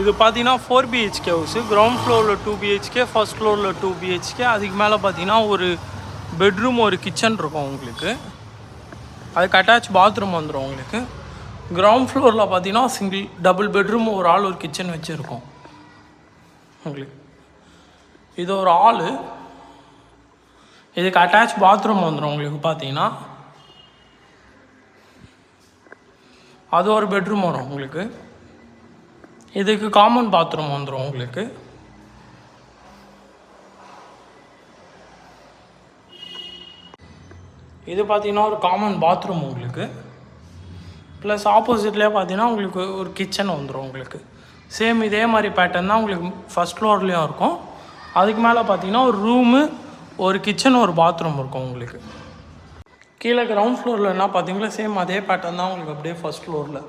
இது பார்த்தீங்கன்னா 4 BHK house. Ground ஃப்ளோரில் 2 BHK, ஃபர்ஸ்ட் ஃப்ளோரில் 2 BHK. அதுக்கு மேலே பார்த்தீங்கன்னா ஒரு பெட்ரூம் ஒரு கிச்சன் இருக்கும் உங்களுக்கு. அதுக்கு அட்டாச் பாத்ரூம் வந்துடும் உங்களுக்கு. கிரவுண்ட் ஃப்ளோரில் பார்த்தீங்கன்னா டபுள் பெட்ரூம் ஒரு ஆள் ஒரு கிச்சன் வச்சுருக்கோம் உங்களுக்கு. இது ஒரு ஹாலு. இதுக்கு அட்டாச் பாத்ரூம் வந்துடும் உங்களுக்கு. பார்த்தீங்கன்னா அது ஒரு பெட்ரூம் வரும் உங்களுக்கு. இதுக்கு காமன் பாத்ரூம் வந்துடும் உங்களுக்கு. இது பார்த்தீங்கன்னா ஒரு காமன் பாத்ரூம் உங்களுக்கு. ப்ளஸ் ஆப்போசிட்லேயே பார்த்தீங்கன்னா உங்களுக்கு ஒரு கிச்சன் வந்துடும் உங்களுக்கு. சேம் இதே மாதிரி பேட்டர்ன் தான் உங்களுக்கு ஃபஸ்ட் ஃப்ளோர்லேயும் இருக்கும். அதுக்கு மேலே பார்த்தீங்கன்னா ஒரு ரூமு ஒரு கிச்சன் ஒரு பாத்ரூம் இருக்கும் உங்களுக்கு. கீழே கிரவுண்ட் ஃப்ளோரில் என்ன பார்த்தீங்களா சேம் அதே பேட்டர்ன் தான் உங்களுக்கு அப்படியே ஃபஸ்ட் ஃப்ளோரில்.